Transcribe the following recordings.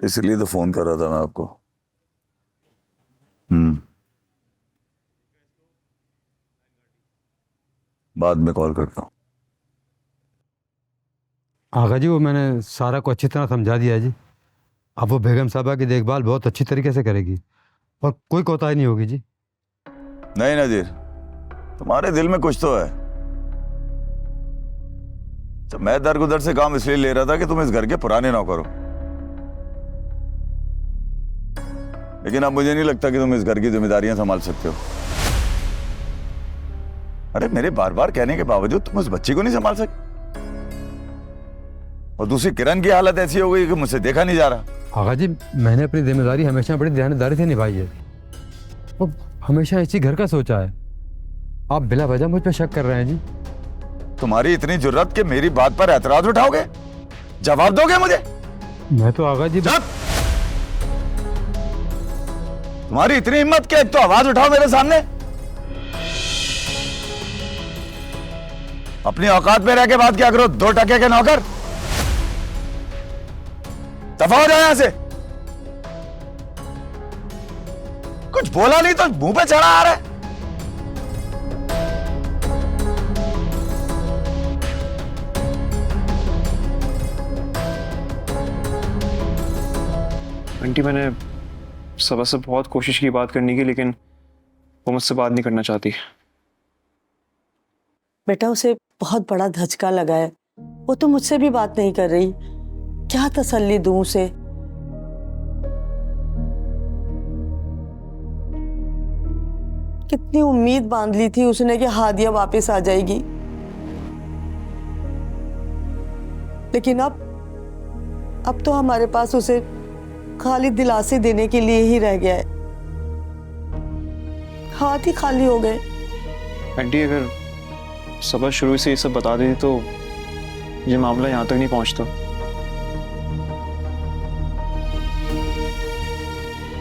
इसलिए तो फोन कर रहा था मैं आपको। बाद में कॉल करता हूँ। आगा जी वो मैंने सारा को अच्छी तरह समझा दिया है जी। अब वो बेगम साहबा की देखभाल बहुत अच्छी तरीके से करेगी और कोई कोताही नहीं होगी जी। नहीं नजीर, तुम्हारे दिल में कुछ तो है। तो मैं दरगुदर से काम इसलिए ले रहा था कि तुम इस घर के पुराने नौकर हो, लेकिन अब मुझे नहीं लगता कि तुम इस घर की जिम्मेदारियां संभाल सकते हो। अरे मेरे बार बार कहने के बावजूद तुम उस बच्ची को नहीं संभाल सकते। और दूसरी किरण की हालत ऐसी हो गई कि मुझसे देखा नहीं जा रहा। आगा जी मैंने अपनी जिम्मेदारी हमेशा बड़ी ध्यानदारी से निभाई है और हमेशा इसी घर का सोचा है। आप बिला वजह मुझ पर शक कर रहे हैं जी। तुम्हारी इतनी जुर्रत कि मेरी बात पर एतराज उठाओगे? जवाब दोगे मुझे? मैं तो आगा जी तुम्हारी इतनी हिम्मत कि एक तो आवाज उठाओ मेरे सामने। अपनी औकात में रह के बात क्या करो, 2 टके के नौकर। दफा हो जाओ यहां से। कुछ बोला नहीं तो मुंह पे चढ़ा आ रहा है। आंटी मैंने सबा से बहुत कोशिश की बात करने की, लेकिन वो मुझसे बात नहीं करना चाहती। बेटा उसे बहुत बड़ा धचका लगा है, वो तो मुझसे भी बात नहीं कर रही। क्या तसल्ली दूं उसे? कितनी उम्मीद बांध ली थी उसने कि हादिया वापस आ जाएगी, लेकिन अब तो हमारे पास उसे खाली दिलासे देने के लिए ही रह गया है। हाथ ही खाली हो गए। आंटी अगर सबा शुरू से ये सब बता देती तो ये मामला यहाँ तक नहीं पहुँचता।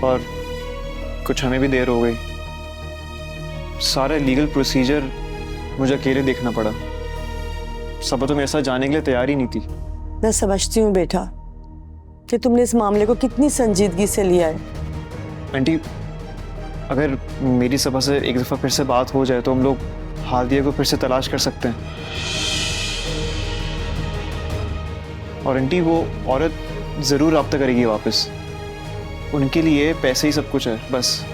और कुछ हमें भी देर हो गई। सारा लीगल प्रोसीजर मुझे अकेले देखना पड़ा। सबा तो मेरे साथ जाने के लिए तैयार ही नहीं थी। मैं समझती हूँ बेटा कि तुमने इस मामले को कितनी संजीदगी से लिया है। आंटी अगर मेरी सबा से एक दफ़ा फिर से बात हो जाए तो हम लोग हादिया को फिर से तलाश कर सकते हैं। और आंटी वो औरत ज़रूर रब्ता करेगी वापस। उनके लिए पैसे ही सब कुछ है बस।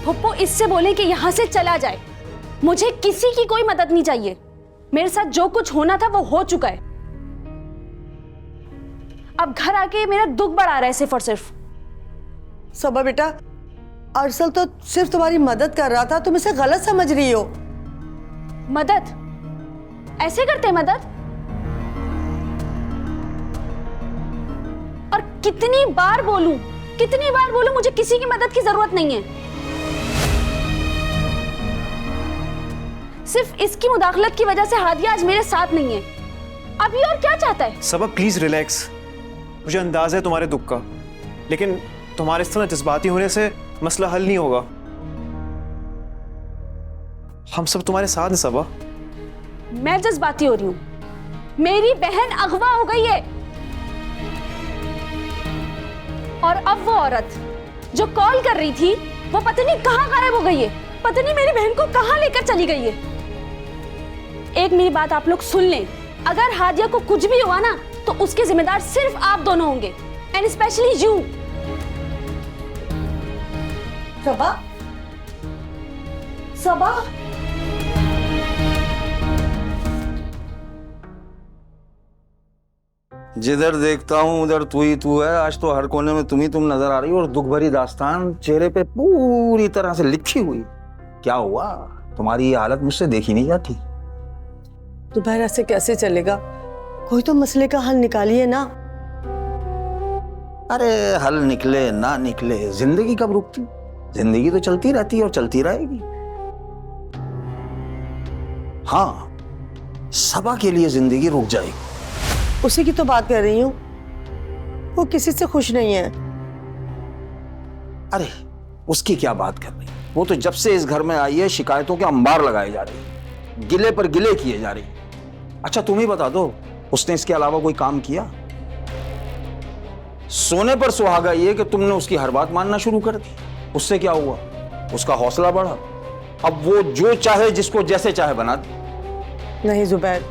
पप्पू इससे बोले कि यहाँ से चला जाए। मुझे किसी की कोई मदद नहीं चाहिए। मेरे साथ जो कुछ होना था वो हो चुका है। अब घर आके मेरा दुख बढ़ा रहा है सिर्फ और सिर्फ। सबा बेटा, अरसल तो सिर्फ तुम्हारी मदद कर रहा था, तुम इसे गलत समझ रही हो। मदद? ऐसे करते मदद? और कितनी बार बोलूं मुझे किसी की मदद की जरूरत नहीं है। सिर्फ इसकी मुदाखलत की वजह से हादिया आज मेरे साथ नहीं है। अभी और क्या चाहता है? सबा प्लीज रिलैक्स। मुझे अंदाजा है तुम्हारे दुख का, लेकिन तुम्हारे इस तरह जज्बाती होने से मसला हल नहीं होगा। हम सब तुम्हारे साथ हैं सबा। मैं जज्बाती हो रही हूँ? मेरी बहन अगवा हो गई है और अब वो औरत जो कॉल कर रही थी वो पता नहीं कहाँ गायब हो गई है। पता नहीं मेरी बहन को कहाँ लेकर चली गई है। एक मेरी बात आप लोग सुन लें, अगर हादिया को कुछ भी हुआ ना तो उसके जिम्मेदार सिर्फ आप दोनों होंगे, एंड स्पेशली यू। सबा, सबा, जिधर देखता हूँ उधर तू ही तू है। आज तो हर कोने में तुम ही तुम नजर आ रही हो और दुख भरी दास्तान चेहरे पे पूरी तरह से लिखी हुई। क्या हुआ? तुम्हारी ये हालत मुझसे देखी नहीं जाती। दोबारा से कैसे चलेगा? कोई तो मसले का हल निकालिए ना। अरे हल निकले ना निकले, जिंदगी कब रुकती? जिंदगी तो चलती रहती है और चलती रहेगी। हाँ, सबा के लिए जिंदगी रुक जाएगी। उसी की तो बात कर रही हूँ। वो किसी से खुश नहीं है। अरे उसकी क्या बात कर रही? वो तो जब से इस घर में आई है शिकायतों के अंबार लगाए जा रही है। गिले पर गिले किए जा रही। अच्छा तुम ही बता दो, उसने इसके अलावा कोई काम किया? सोने पर सुहागा ये कि तुमने उसकी हर बात मानना शुरू कर दी। उससे क्या हुआ? उसका हौसला बढ़ा, अब वो जो चाहे जिसको जैसे चाहे बना दे। नहीं जुबैर,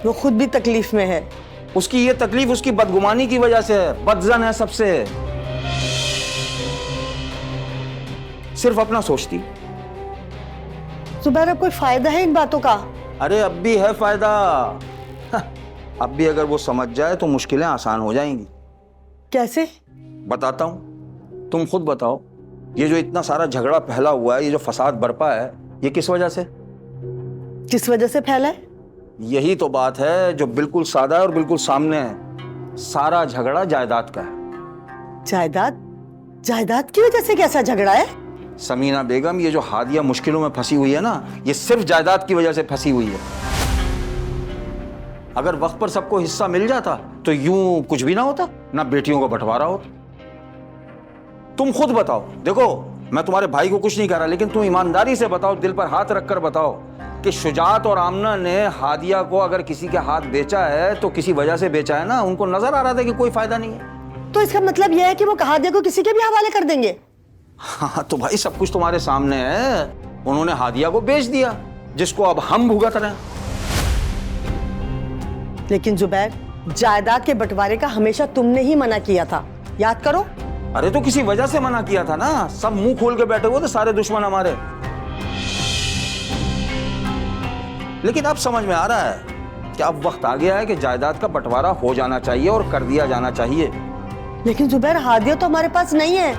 वो खुद भी तकलीफ में है। उसकी ये तकलीफ उसकी बदगुमानी की वजह से है, बदजन है सबसे, सिर्फ अपना सोचती। जुबैर अब कोई फायदा है इन बातों का? अरे अब भी है फायदा। अब भी अगर वो समझ जाए तो मुश्किलें आसान हो जाएंगी। कैसे? बताता हूं, तुम खुद बताओ। ये जो इतना सारा झगड़ा फैला हुआ है, ये जो फसाद बरपा है, ये किस वजह से? किस वजह से फैला है? यही तो बात है जो बिल्कुल सादा है और बिल्कुल सामने है। सारा झगड़ा जायदाद का है। जायदाद? जायदाद की वजह से कैसा झगड़ा है? समीना बेगम, ये जो हादिया मुश्किलों में फंसी हुई है ना, ये सिर्फ जायदाद की वजह से फंसी हुई है। अगर वक्त पर सबको हिस्सा मिल जाता तो यूं कुछ भी ना होता, ना बेटियों का बंटवारा होता। तुम खुद बताओ। देखो, मैं तुम्हारे भाई को कुछ नहीं कह रहा, लेकिन तुम ईमानदारी से बताओ, दिल पर हाथ रखकर बताओ कि शुजात और आमना ने हादिया को अगर किसी के हाथ बेचा है तो किसी वजह से बेचा है ना। उनको नजर आ रहा था कि कोई फायदा नहीं है। तो इसका मतलब यह है कि वो हादिया को किसी के भी हवाले कर देंगे? हाँ तो भाई सब कुछ तुम्हारे सामने है। उन्होंने हादिया को बेच दिया, जिसको अब हम भुगत रहे हैं। लेकिन जुबैर, जायदाद के बंटवारे का हमेशा तुमने ही मना किया था, याद करो। अरे तो किसी वजह से मना किया था ना। सब मुंह खोल के बैठे हुए थे सारे दुश्मन हमारे। लेकिन अब समझ में आ रहा है कि अब वक्त आ गया है कि जायदाद का बंटवारा हो जाना चाहिए और कर दिया जाना चाहिए। लेकिन जुबैर, हादिया तो हमारे पास नहीं है।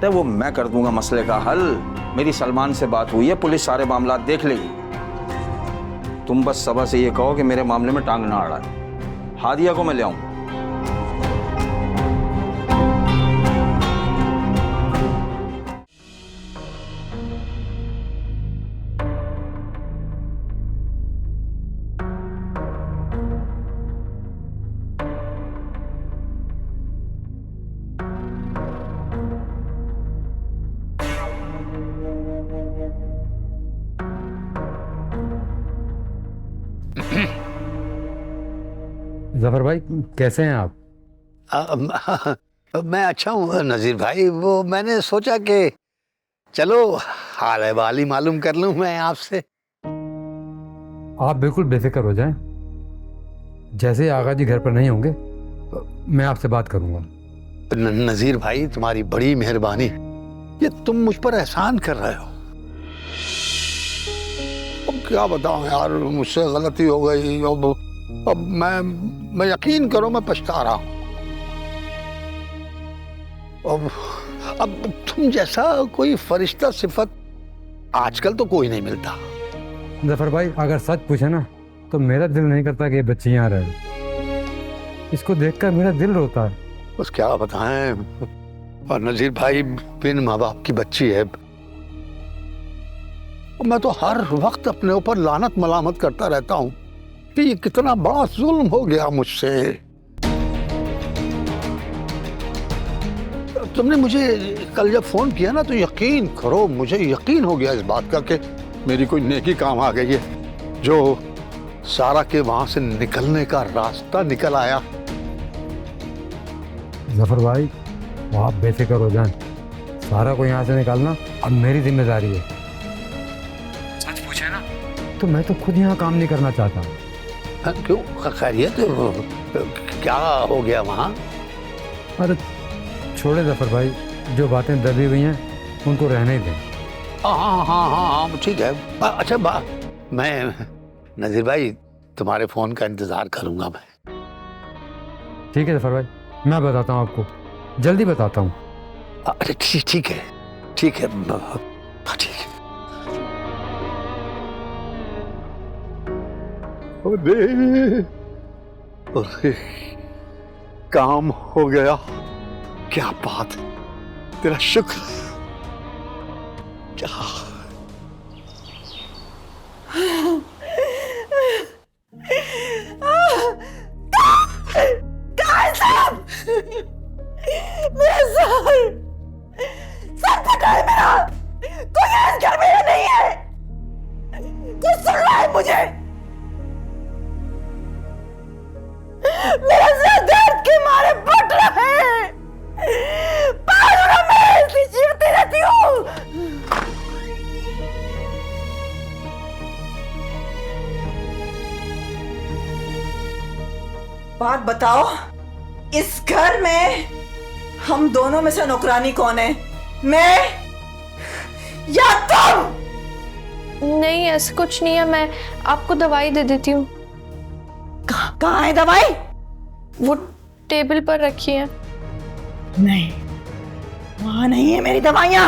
तो वो मैं कर दूंगा मसले का हल। मेरी सलमान से बात हुई है, पुलिस सारे मामला देख लेगी। तुम बस सबा से ये कहो कि मेरे मामले में टांग ना अड़ाए। हादिया को मैं ले आऊं। जफर भाई, कैसे हैं आप? मैं अच्छा हूँ नज़ीर भाई। वो मैंने सोचा कि चलो हाल अहवाल ही मालूम कर लूँ मैं आपसे। आप बिल्कुल बेफिक्र हो जाएं। जैसे ही आगा जी घर पर नहीं होंगे मैं आपसे बात करूंगा। नज़ीर भाई, तुम्हारी बड़ी मेहरबानी। ये तुम मुझ पर एहसान कर रहे हो। अब क्या बताऊं यार, मुझसे गलती हो गई। अब मैं यकीन करो मैं पछता रहा हूं। अब तुम जैसा कोई फरिश्ता सिफत आजकल तो कोई नहीं मिलता। जफर भाई, अगर सच पूछे ना तो मेरा दिल नहीं करता कि ये बच्ची यहाँ रहे। इसको देखकर मेरा दिल रोता है। बस क्या बताएं। और नज़ीर भाई, बिन माँ बाप की बच्ची है। मैं तो हर वक्त अपने ऊपर लानत मलामत करता रहता हूँ कि ये कितना बड़ा जुल्म हो गया मुझसे। तुमने मुझे कल जब फोन किया ना, तो यकीन करो मुझे यकीन हो गया इस बात का कि मेरी कोई नेकी काम आ गई है। जो सारा के वहां से निकलने का रास्ता निकल आया। जफर भाई, आप बेफिक्र हो जाएं। सारा को यहाँ से निकालना अब मेरी जिम्मेदारी है। सच पूछे ना तो मैं तो खुद यहाँ काम नहीं करना चाहता। क्यों, खैरियत? क्या हो गया वहाँ? अरे छोड़े जफर भाई, जो बातें दबी हुई हैं उनको रहने ही दें। हाँ ठीक है। अच्छा मैं नज़ीर भाई तुम्हारे फोन का इंतजार करूंगा मैं। ठीक है जफर भाई, मैं बताता हूँ आपको, जल्दी बताता हूँ। अरे ठीक है ठीक है। अरे काम हो गया। क्या बात, तेरा शुक्र। क्या सर फटा है मेरा। कोई इस घर में नहीं है। कुछ मेरा सर दर्द के मारे फट रहा है। मैं ऐसी चीखती रहती हूँ। बात बताओ, इस घर में हम दोनों में से नौकरानी कौन है, मैं या तुम? नहीं, ऐसा कुछ नहीं है, मैं आपको दवाई दे देती हूँ। कहाँ है दवाई? वो टेबल पर रखी है। नहीं, वहां नहीं है मेरी दवाइयां।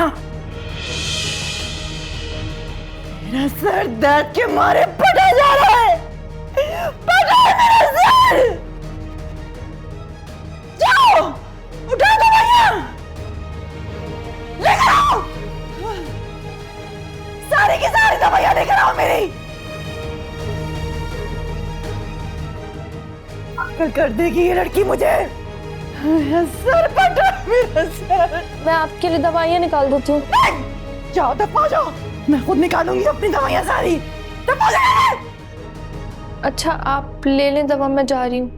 मेरा सर दर्द के मारे फटा जा रहा है, फटा है मेरा सर। जाओ, उठाओ दवाइयां, लेकर आओ, सारी की सारी दवाइयां लेकर आओ मेरी। कर देगी ये लड़की मुझे। मेरा सर फटा, मेरा सर। मैं आपके लिए दवाइयाँ निकाल देती हूँ। जाओ, दफा जाओ, मैं खुद निकालूंगी अपनी दवाइयां सारी। दफा जाओ। अच्छा, आप ले लें दवा, मैं जा रही हूँ।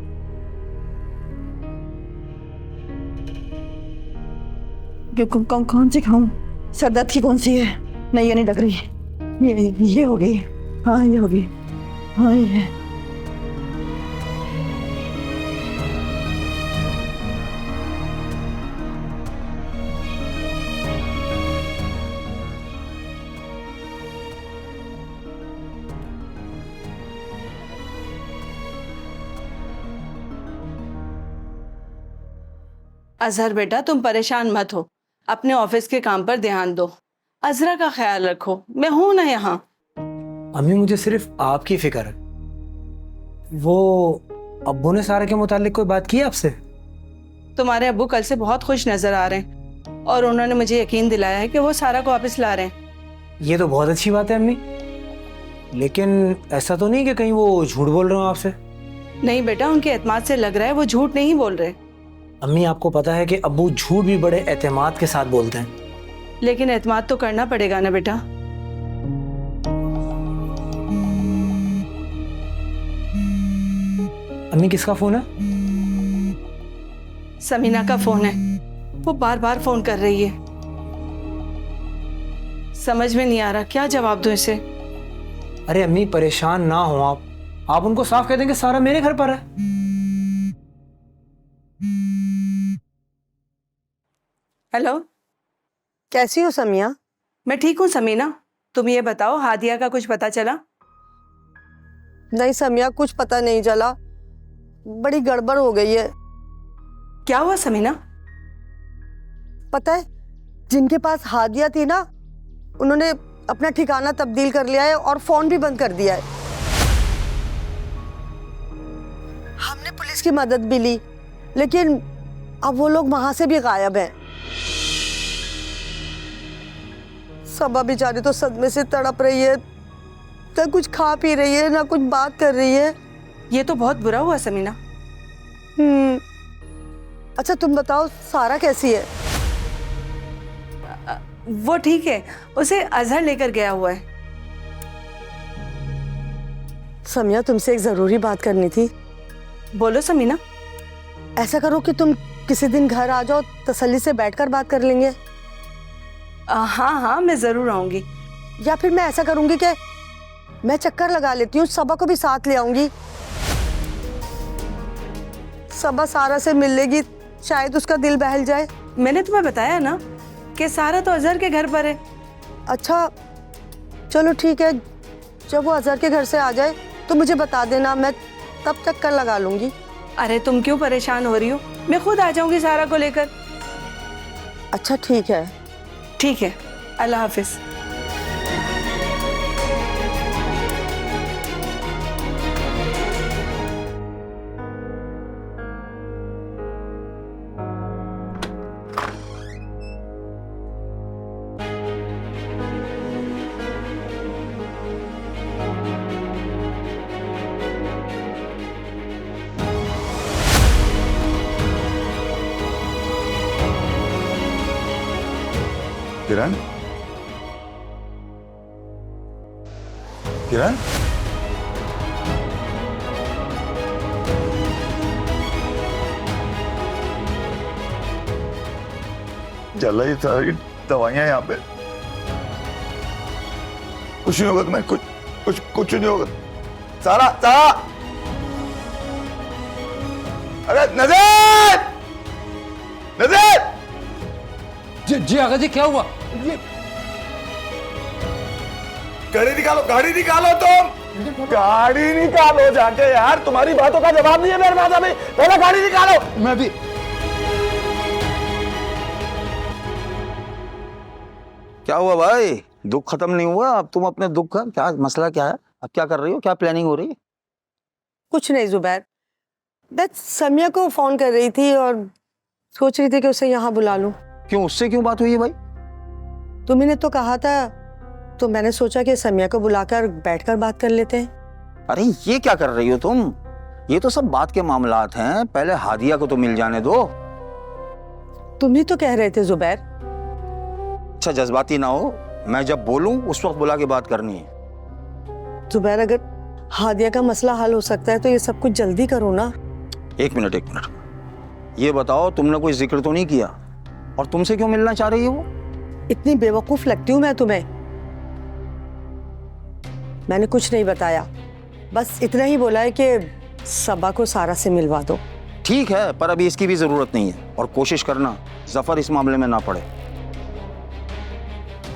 कौन सी खाऊं? सर दर्द की कौन सी है? नहीं, ये नहीं लग रही। ये हो गई। हाँ, ये हो गई। हाँ, ये अजहर बेटा, तुम परेशान मत हो, अपने ऑफिस के काम पर ध्यान दो। अजरा का ख्याल रखो, मैं हूं ना यहाँ। अम्मी, मुझे सिर्फ आपकी फिक्र है। वो अब्बू ने सारा के मुतालिक कोई बात की आपसे? तुम्हारे अब्बू कल से बहुत खुश नजर आ रहे हैं और उन्होंने मुझे यकीन दिलाया है कि वो सारा को वापस ला रहे हैं। ये तो बहुत अच्छी बात है अम्मी, लेकिन ऐसा तो नहीं कि कहीं वो झूठ बोल रहे हो आपसे? नहीं बेटा, उनके एतमाद से लग रहा है वो झूठ नहीं बोल रहे। अम्मी, आपको पता है कि अब्बू झूठ भी बड़े एतमाद के साथ बोलते हैं। लेकिन एतमाद तो करना पड़ेगा ना बेटा। अम्मी, किसका फोन है? समीना का फोन है, वो बार बार फोन कर रही है। समझ में नहीं आ रहा क्या जवाब दूं इसे। अरे अम्मी, परेशान ना हो आप उनको साफ कह देंगे सारा मेरे घर पर है। हेलो, कैसी हो समिया? मैं ठीक हूँ समीना, तुम ये बताओ हादिया का कुछ पता चला? नहीं समिया, कुछ पता नहीं चला, बड़ी गड़बड़ हो गई है। क्या हुआ समीना? पता है, जिनके पास हादिया थी ना, उन्होंने अपना ठिकाना तब्दील कर लिया है और फोन भी बंद कर दिया है। हमने पुलिस की मदद भी ली, लेकिन अब वो लोग वहां से भी गायब हैं। सबा बेचारी तो सदमे से तड़प रही है, ना कुछ खा पी रही है, ना कुछ बात कर रही है। ये तो बहुत बुरा हुआ समीना। अच्छा तुम बताओ, सारा कैसी है? वो ठीक है, उसे अजहर लेकर गया हुआ है। समिया, तुमसे एक जरूरी बात करनी थी। बोलो समीना। ऐसा करो कि तुम किसी दिन घर आ जाओ, तसल्ली से बैठकर बात कर लेंगे। हाँ हाँ, मैं जरूर आऊंगी। या फिर मैं ऐसा करूंगी कि मैं चक्कर लगा लेती हूँ, सबा को भी साथ ले आऊंगी। सबा सारा से मिल लेगी, शायद उसका दिल बहल जाए। मैंने तुम्हें बताया ना कि सारा तो अजहर के घर पर है। अच्छा चलो ठीक है, जब वो अजहर के घर से आ जाए तो मुझे बता देना, मैं तब चक्कर लगा लूंगी। अरे तुम क्यों परेशान हो रही हो, मैं खुद आ जाऊंगी सारा को लेकर। अच्छा ठीक है। ठीक है, अल्लाह हाफिज। किरण, किरण, जल रही सारी दवाइयां यहाँ पे। कुछ नहीं होगा तुम्हें, कुछ नहीं होगा। सारा सारा, अरे नजर नजर। जी आगा जी, क्या हुआ? गाड़ी निकालो तुम, गाड़ी निकालो जाके यार। तुम्हारी बातों का जवाब नहीं है मेरे पास अभी, पहले गाड़ी निकालो। मैं भी। क्या हुआ भाई, दुख खत्म नहीं हुआ? अब तुम अपने दुख का क्या मसला क्या है? अब क्या कर रही हो, क्या प्लानिंग हो रही है? कुछ नहीं जुबैर, मैं समिया को फोन कर रही थी और सोच रही थी कि उसे यहाँ बुला लूं। क्यों, उससे क्यों बात हुई है भाई? तुमने तो कहा था, तो मैंने सोचा कि समिया को बुलाकर बैठकर बात कर लेते हैं। अरे ये क्या कर रही हो तुम? ये तो सब बात के मामलात हैं, पहले हादिया को तो मिल जाने दो। तुम ही तो कह रहे थे जुबैर। अच्छा जज्बाती ना हो, मैं जब बोलूं उस वक्त बुला के बात करनी है। जुबैर, अगर हादिया का मसला हल हो सकता है तो ये सब कुछ जल्दी करो ना। एक मिनट, ये बताओ तुमने कोई जिक्र तो नहीं किया, और तुमसे क्यों मिलना चाह रही है वो? इतनी बेवकूफ लगती हूँ मैं तुम्हें? मैंने कुछ नहीं बताया, बस इतना ही बोला है कि सबा को सारा से मिलवा दो। ठीक है, पर अभी इसकी भी जरूरत नहीं है, और कोशिश करना जफर इस मामले में ना पड़े।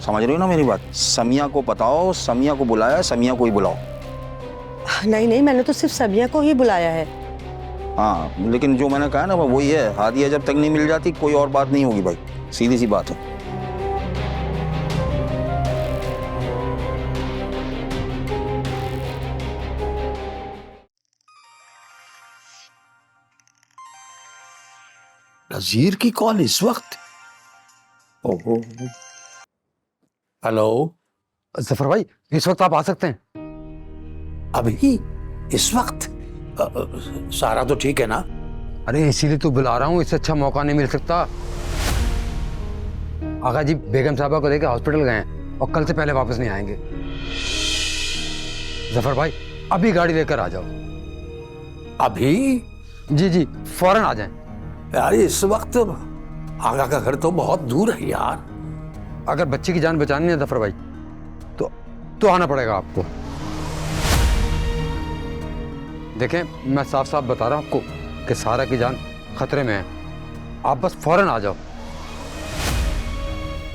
समझ रही हो ना मेरी बात? समिया को बताओ, समिया को बुलाया, समिया को ही बुलाओ। नहीं, मैंने तो सिर्फ समिया को ही बुलाया है। हाँ, लेकिन जो मैंने कहा ना वो वही है, हादिया जब तक नहीं मिल जाती कोई और बात नहीं होगी भाई, सीधी सी बात है। नजीर की कॉल इस वक्त? ओहो, हेलो जफर भाई, इस वक्त आप आ सकते हैं? अभी इस वक्त? सारा तो ठीक है ना? अरे इसीलिए तो बुला रहा हूँ, इससे अच्छा मौका नहीं मिल सकता। आगा जी बेगम साहबा को लेकर हॉस्पिटल गए हैं और कल से पहले वापस नहीं आएंगे। जफर भाई अभी गाड़ी लेकर आ जाओ। अभी? जी फौरन आ जाएं। यार इस वक्त आगा का घर तो बहुत दूर है यार। अगर बच्ची की जान बचानी है जफर भाई तो आना पड़ेगा आपको। देखें, मैं साफ साफ बता रहा हूं आपको कि सारा की जान खतरे में है। आप बस फौरन आ जाओ,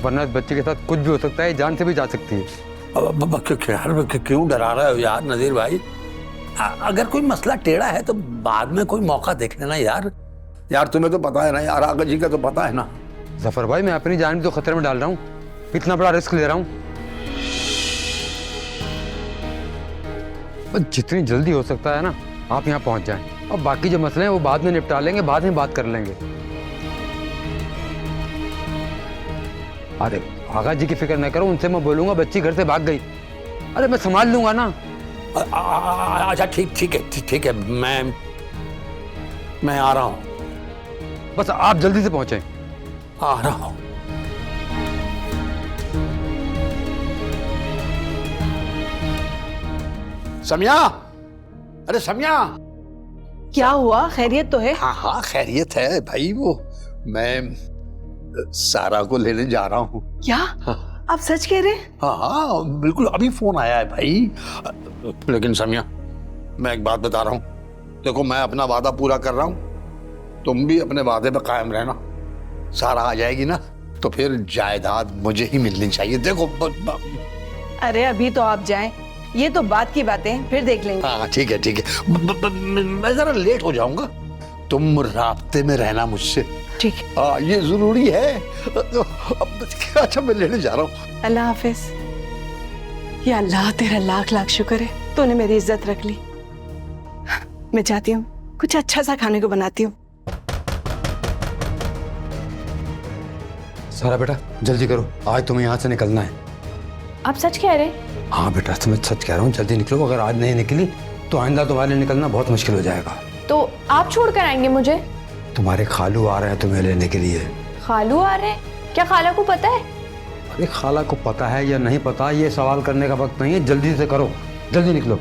वरना इस बच्चे के साथ कुछ भी हो सकता है, जान से भी जा सकती है। क्यों डरा रहे हो यार नजीर भाई? अगर कोई मसला टेढ़ा है तो बाद में कोई मौका देख लेना यार। यार तुम्हें तो पता है ना यार, आगा जी का तो पता है ना। जफर भाई, मैं अपनी जान भी तो खतरे में डाल रहा हूँ, इतना बड़ा रिस्क ले रहा हूँ। जितनी जल्दी हो सकता है ना आप यहाँ पहुँच जाएं, और बाकी जो मसले हैं वो बाद में निपटा लेंगे, बाद में बात कर लेंगे। अरे आगा जी की फिक्र न करो, उनसे मैं बोलूंगा बच्ची घर से भाग गई। अरे मैं संभाल लूंगा ना। अच्छा ठीक है, मैं आ रहा हूँ। बस आप जल्दी से पहुंचे। आ रहा हूँ। समिया, अरे समिया, क्या हुआ? खैरियत तो है? हाँ खैरियत है भाई। वो मैं सारा को लेने जा रहा हूँ। क्या? आप सच कह रहे? हाँ बिल्कुल, अभी फोन आया है भाई। लेकिन समिया, मैं एक बात बता रहा हूँ, देखो मैं अपना वादा पूरा कर रहा हूँ, तुम भी अपने वादे पे कायम रहना। सारा आ जाएगी ना तो फिर जायदाद मुझे ही मिलनी चाहिए। देखो अरे अभी तो आप जाएं, ये तो बात की बातें, फिर देख लेंगे। हाँ ठीक है। मैं जरा लेट हो जाऊंगा, तुम राब्ते में रहना मुझसे। ठीक। हाँ ये जरूरी है। अच्छा मैं लेने जा रहा हूँ। अल्लाह हाफिज। या अल्लाह तेरा लाख लाख शुक्र है, तूने मेरी इज्जत रख ली। मैं जाती हूँ, कुछ अच्छा सा खाने को बनाती हूँ। सारा बेटा जल्दी करो, आज तुम्हें यहाँ से निकलना है। आप सच कह रहे हैं? हाँ बेटा, तुम्हें सच कह रहा हूँ, जल्दी निकलो। अगर आज नहीं निकली तो आइंदा तुम्हारे लिए निकलना बहुत मुश्किल हो जाएगा। तो आप छोड़ कर आएंगे मुझे? तुम्हारे खालू आ रहे हैं तुम्हें लेने के लिए। खालू आ रहे हैं? क्या खाला को पता है? अरे खाला को पता है या नहीं पता ये सवाल करने का वक्त नहीं है, जल्दी से करो, जल्दी निकलो।